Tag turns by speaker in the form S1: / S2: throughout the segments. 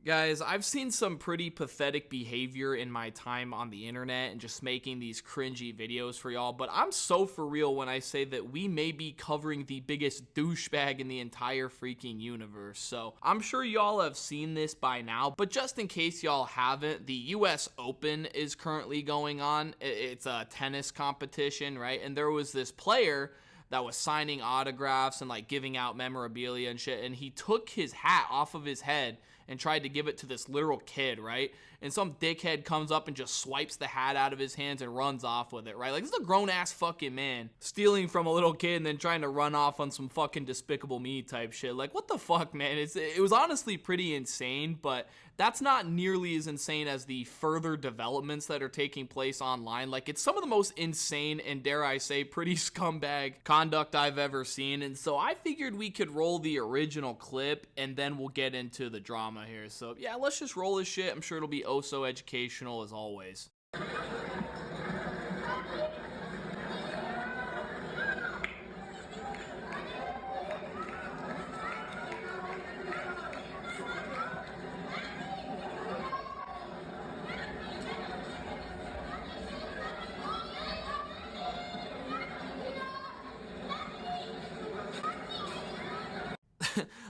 S1: Guys, I've seen some pretty pathetic behavior in my time on the internet and just making these cringy videos for y'all, but I'm so for real when I say that we may be covering the biggest douchebag in the entire freaking universe. So I'm sure y'all have seen this by now, but just in case y'all haven't, the US Open is currently going on. It's a tennis competition, right? And there was this player that was signing autographs and like giving out memorabilia and shit, and he took his hat off of his head and tried to give it to this literal kid, right? And some dickhead comes up and just swipes the hat out of his hands and runs off with it, right? Like, this is a grown-ass fucking man stealing from a little kid and then trying to run off on some fucking Despicable Me type shit. Like, what the fuck, man? It was honestly pretty insane, but that's not nearly as insane as the further developments that are taking place online. Like, it's some of the most insane and, dare I say, pretty scumbag conduct I've ever seen. And so I figured we could roll the original clip and then we'll get into the drama here. So yeah, let's just roll this shit. I'm sure it'll be oh so educational as always.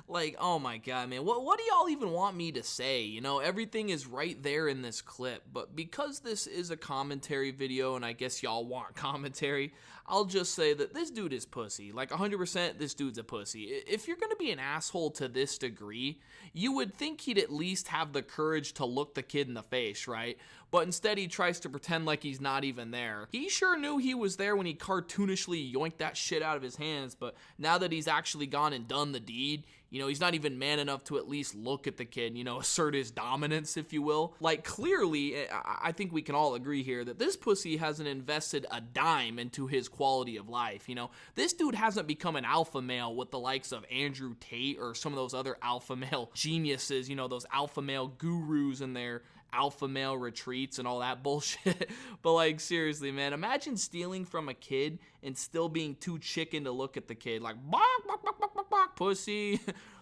S1: Like, oh my god, man, what do y'all even want me to say? You know, everything is right there in this clip, but because this is a commentary video and I guess y'all want commentary, I'll just say that this dude is pussy. Like, 100% this dude's a pussy. If you're gonna be an asshole to this degree, you would think he'd at least have the courage to look the kid in the face, right? But instead he tries to pretend like he's not even there. He sure knew he was there when he cartoonishly yoinked that shit out of his hands, but now that he's actually gone and done the deed, you know, he's not even man enough to at least look at the kid, you know, assert his dominance, if you will. Like, clearly, I think we can all agree here that this pussy hasn't invested a dime into his quality of life, you know. This dude hasn't become an alpha male with the likes of Andrew Tate or some of those other alpha male geniuses, you know, those alpha male gurus and their alpha male retreats and all that bullshit. But like, seriously, man, imagine stealing from a kid and still being too chicken to look at the kid. Like, bark, bark, bark, bark, bark, bark, pussy.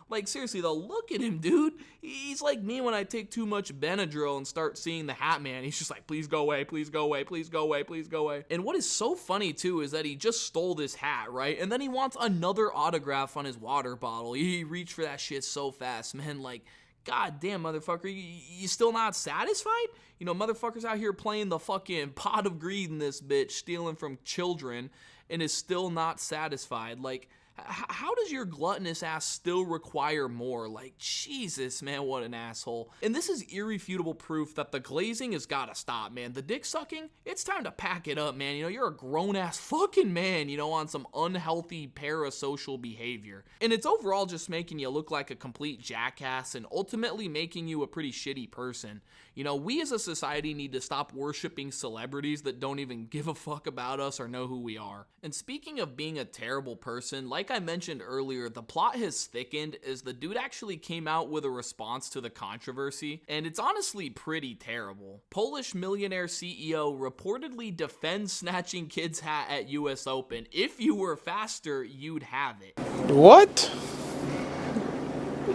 S1: Like, seriously though, look at him, dude. He's like me when I take too much Benadryl and start seeing the Hat Man. He's just like, please go away, please go away, please go away, please go away. And what is so funny too is that he just stole this hat, right? And then he wants another autograph on his water bottle. He reached for that shit so fast, man. Like, god damn, motherfucker, you still not satisfied? You know, motherfuckers out here playing the fucking pot of greed in this bitch, stealing from children, and is still not satisfied. Like, how does your gluttonous ass still require more? Like, Jesus, man, what an asshole. And this is irrefutable proof that the glazing has gotta stop, man. The dick sucking, it's time to pack it up, man. You know, you're a grown-ass fucking man, you know, on some unhealthy parasocial behavior. And it's overall just making you look like a complete jackass and ultimately making you a pretty shitty person. You know, we as a society need to stop worshiping celebrities that don't even give a fuck about us or know who we are. And speaking of being a terrible person, like I mentioned earlier, the plot has thickened as the dude actually came out with a response to the controversy, and it's honestly pretty terrible. Polish millionaire CEO reportedly defends snatching kid's hat at US Open. If you were faster, you'd have it.
S2: What?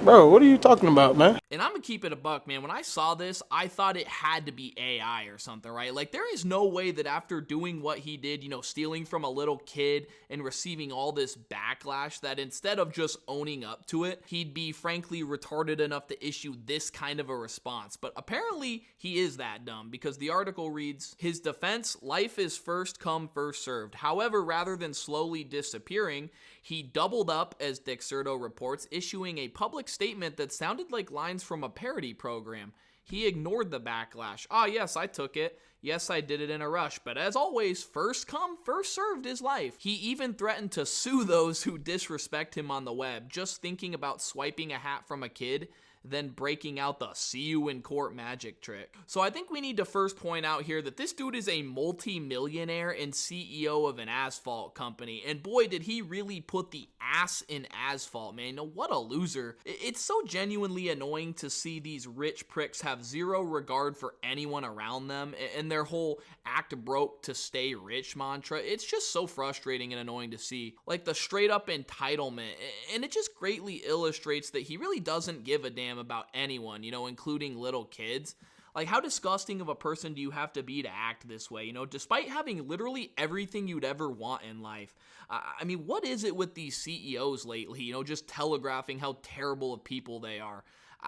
S2: Bro, what are you talking about, man?
S1: And I'm gonna keep it a buck, man. When I saw this, I thought it had to be AI or something, right? Like, there is no way that after doing what he did, you know, stealing from a little kid and receiving all this backlash, that instead of just owning up to it, he'd be frankly retarded enough to issue this kind of a response. But apparently, he is that dumb, because the article reads, his defense, life is first come, first served. However, rather than slowly disappearing, he doubled up, as Dexerto reports, issuing a public statement that sounded like lines from a parody program. He ignored the backlash. Ah, yes, I took it. Yes, I did it in a rush. But as always, first come, first served is life. He even threatened to sue those who disrespect him on the web. Just thinking about swiping a hat from a kid, then breaking out the see you in court magic trick. So I think we need to first point out here that this dude is a multi-millionaire and CEO of an asphalt company, and boy did he really put the ass in asphalt, man. No, what a loser. It's so genuinely annoying to see these rich pricks have zero regard for anyone around them, and their whole act broke to stay rich mantra. It's just so frustrating and annoying to see. Like, the straight up entitlement, and it just greatly illustrates that he really doesn't give a damn damn about anyone, including little kids. Like, how disgusting of a person do you have to be to act this way, despite having literally everything you'd ever want in life? I mean, what is it with these CEOs lately, just telegraphing how terrible of people they are?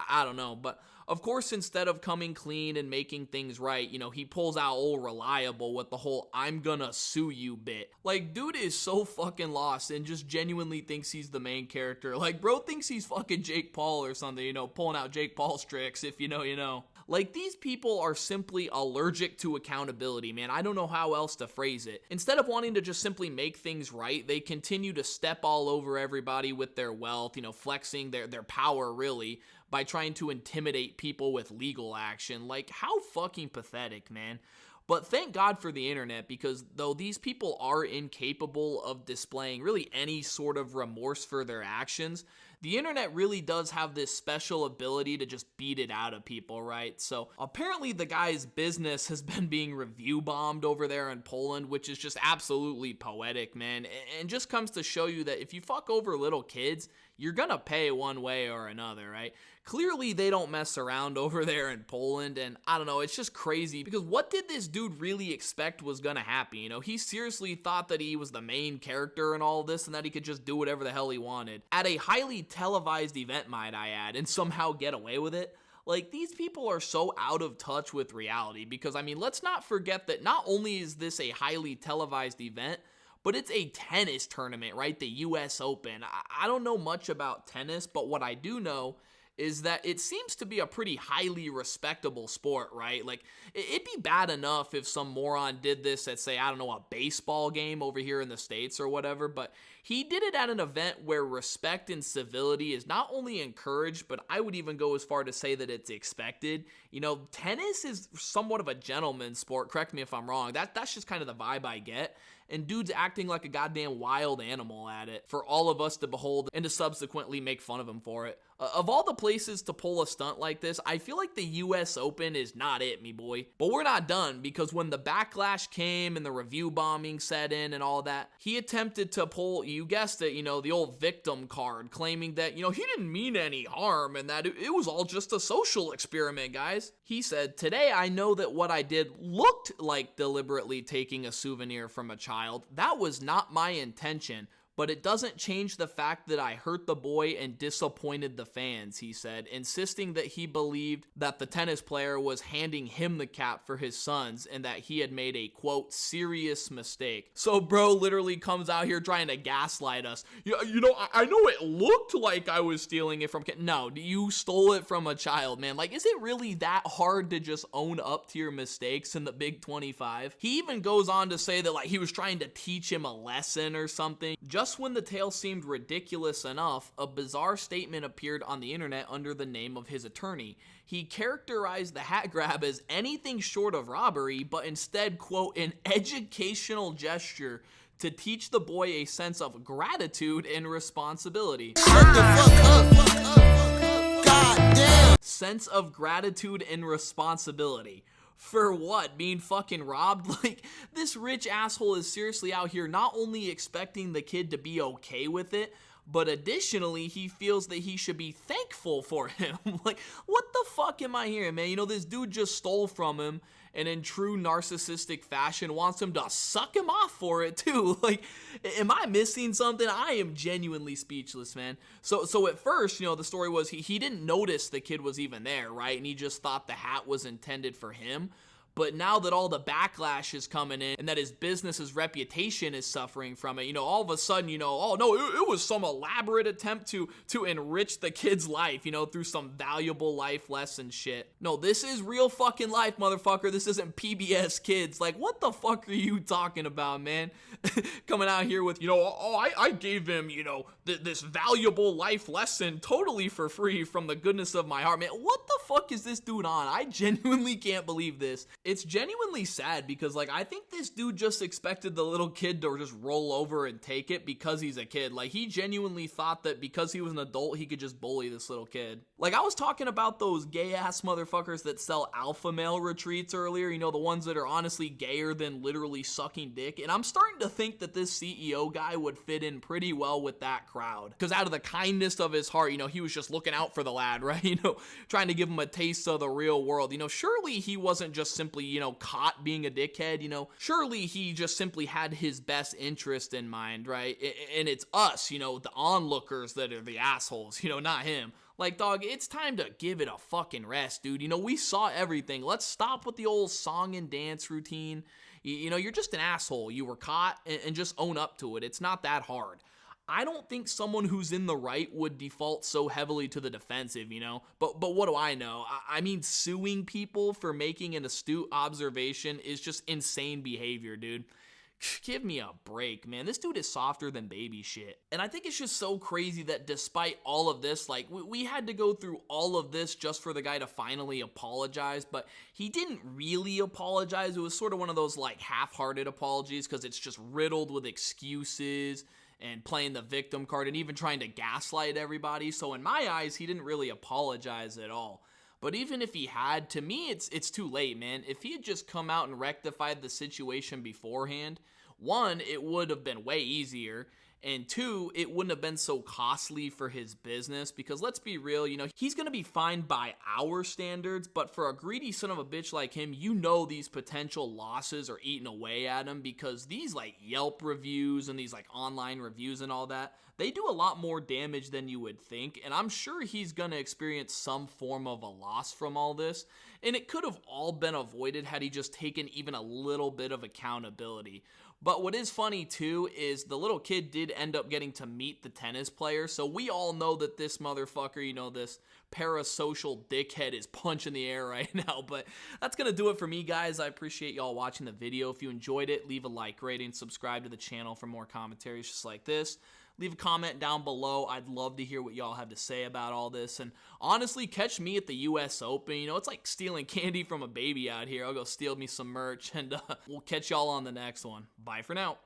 S1: I don't know, but of course, instead of coming clean and making things right, he pulls out old Reliable with the whole "I'm gonna sue you" bit. Like, dude is so fucking lost and just genuinely thinks he's the main character. Like, bro thinks he's fucking Jake Paul or something, pulling out Jake Paul's tricks. If you know, you know. Like, these people are simply allergic to accountability, man. I don't know how else to phrase it. Instead of wanting to just simply make things right, they continue to step all over everybody with their wealth, flexing their power, really, by trying to intimidate people with legal action. Like, how fucking pathetic, man. But thank God for the internet, because though these people are incapable of displaying really any sort of remorse for their actions, the internet really does have this special ability to just beat it out of people, right? So apparently the guy's business has been being review bombed over there in Poland, which is just absolutely poetic, man. And just comes to show you that if you fuck over little kids, you're gonna pay one way or another, right? Clearly they don't mess around over there in Poland, and I don't know, it's just crazy, because what did this dude really expect was gonna happen? He seriously thought that he was the main character in all this and that he could just do whatever the hell he wanted at a highly televised event, might I add, and somehow get away with it. Like, these people are so out of touch with reality, because I mean, let's not forget that not only is this a highly televised event, but it's a tennis tournament, right? The US Open. I don't know much about tennis, but what I do know is that it seems to be a pretty highly respectable sport, right? Like, it'd be bad enough if some moron did this at, say, I don't know, a baseball game over here in the States or whatever, but he did it at an event where respect and civility is not only encouraged, but I would even go as far to say that it's expected. Tennis is somewhat of a gentleman's sport, correct me if I'm wrong. That's just kind of the vibe I get. And dude's acting like a goddamn wild animal at it for all of us to behold and to subsequently make fun of him for it. Of all the places to pull a stunt like this, I feel like the US Open is not it, me boy. But we're not done, because when the backlash came and the review bombing set in and all that, he attempted to pull, you guessed it, the old victim card, claiming that, he didn't mean any harm and that it was all just a social experiment, guys. He said, "Today I know that what I did looked like deliberately taking a souvenir from a child. That was not my intention. But it doesn't change the fact that I hurt the boy and disappointed the fans," he said, insisting that he believed that the tennis player was handing him the cap for his sons and that he had made a, quote, serious mistake. So bro literally comes out here trying to gaslight us. I know it looked like I was stealing it from No, you stole it from a child, man. Like, is it really that hard to just own up to your mistakes in the Big 25? He even goes on to say that, like, he was trying to teach him a lesson or something. Just when the tale seemed ridiculous enough, a bizarre statement appeared on the internet under the name of his attorney. He characterized the hat grab as anything short of robbery, but instead, quote, an educational gesture to teach the boy a sense of gratitude and responsibility. Shut the fuck up. God damn. Sense of gratitude and responsibility. For what? Being fucking robbed? Like, this rich asshole is seriously out here not only expecting the kid to be okay with it, but additionally, he feels that he should be thankful for him. Like, what the fuck am I hearing, man? This dude just stole from him, and in true narcissistic fashion wants him to suck him off for it too. Like, am I missing something? I am genuinely speechless, man. So at first, the story was he didn't notice the kid was even there, right? And he just thought the hat was intended for him. But now that all the backlash is coming in and that his business's reputation is suffering from it, all of a sudden, oh no, it was some elaborate attempt to enrich the kid's life, through some valuable life lesson shit. No, this is real fucking life, motherfucker. This isn't PBS Kids. Like, what the fuck are you talking about, man? Coming out here with, I gave him, this valuable life lesson totally for free from the goodness of my heart, man. What the fuck is this dude on? I genuinely can't believe this. It's genuinely sad because, like, I think this dude just expected the little kid to just roll over and take it because he's a kid. Like, he genuinely thought that because he was an adult, he could just bully this little kid. Like, I was talking about those gay-ass motherfuckers that sell alpha male retreats earlier, you know, the ones that are honestly gayer than literally sucking dick, and I'm starting to think that this CEO guy would fit in pretty well with that crowd. Because out of the kindness of his heart, you know, he was just looking out for the lad, right? You know, trying to give him a taste of the real world. You know, surely he wasn't just simply, you know, caught being a dickhead, you know, surely he just simply had his best interest in mind, right? And it's us, you know, the onlookers that are the assholes, you know, not him. Like, dog, it's time to give it a fucking rest, dude. You know, we saw everything. Let's stop with the old song and dance routine. You know, you're just an asshole. You were caught, and just own up to it. It's not that hard. I don't think someone who's in the right would default so heavily to the defensive, you know? But what do I know? I mean, suing people for making an astute observation is just insane behavior, dude. Give me a break, man. This dude is softer than baby shit. And I think it's just so crazy that despite all of this, like, we had to go through all of this just for the guy to finally apologize, but he didn't really apologize. It was sort of one of those, like, half-hearted apologies because it's just riddled with excuses and playing the victim card and even trying to gaslight everybody. So in my eyes, he didn't really apologize at all. But even if he had, to me, it's too late, man. If he had just come out and rectified the situation beforehand, one, it would have been way easier. And two, it wouldn't have been so costly for his business because let's be real, you know, he's going to be fined by our standards, but for a greedy son of a bitch like him, you know these potential losses are eating away at him because these like Yelp reviews and these like online reviews and all that, they do a lot more damage than you would think, and I'm sure he's going to experience some form of a loss from all this, and it could have all been avoided had he just taken even a little bit of accountability. But what is funny too is the little kid did end up getting to meet the tennis player, so we all know that this motherfucker, you know, this parasocial dickhead is punching the air right now. But that's gonna do it for me, guys. I appreciate y'all watching the video. If you enjoyed it, leave a like, rating, subscribe to the channel for more commentaries just like this. Leave a comment down below. I'd love to hear what y'all have to say about all this. And honestly, catch me at the US Open. You know, it's like stealing candy from a baby out here. I'll go steal me some merch, and we'll catch y'all on the next one. Bye for now.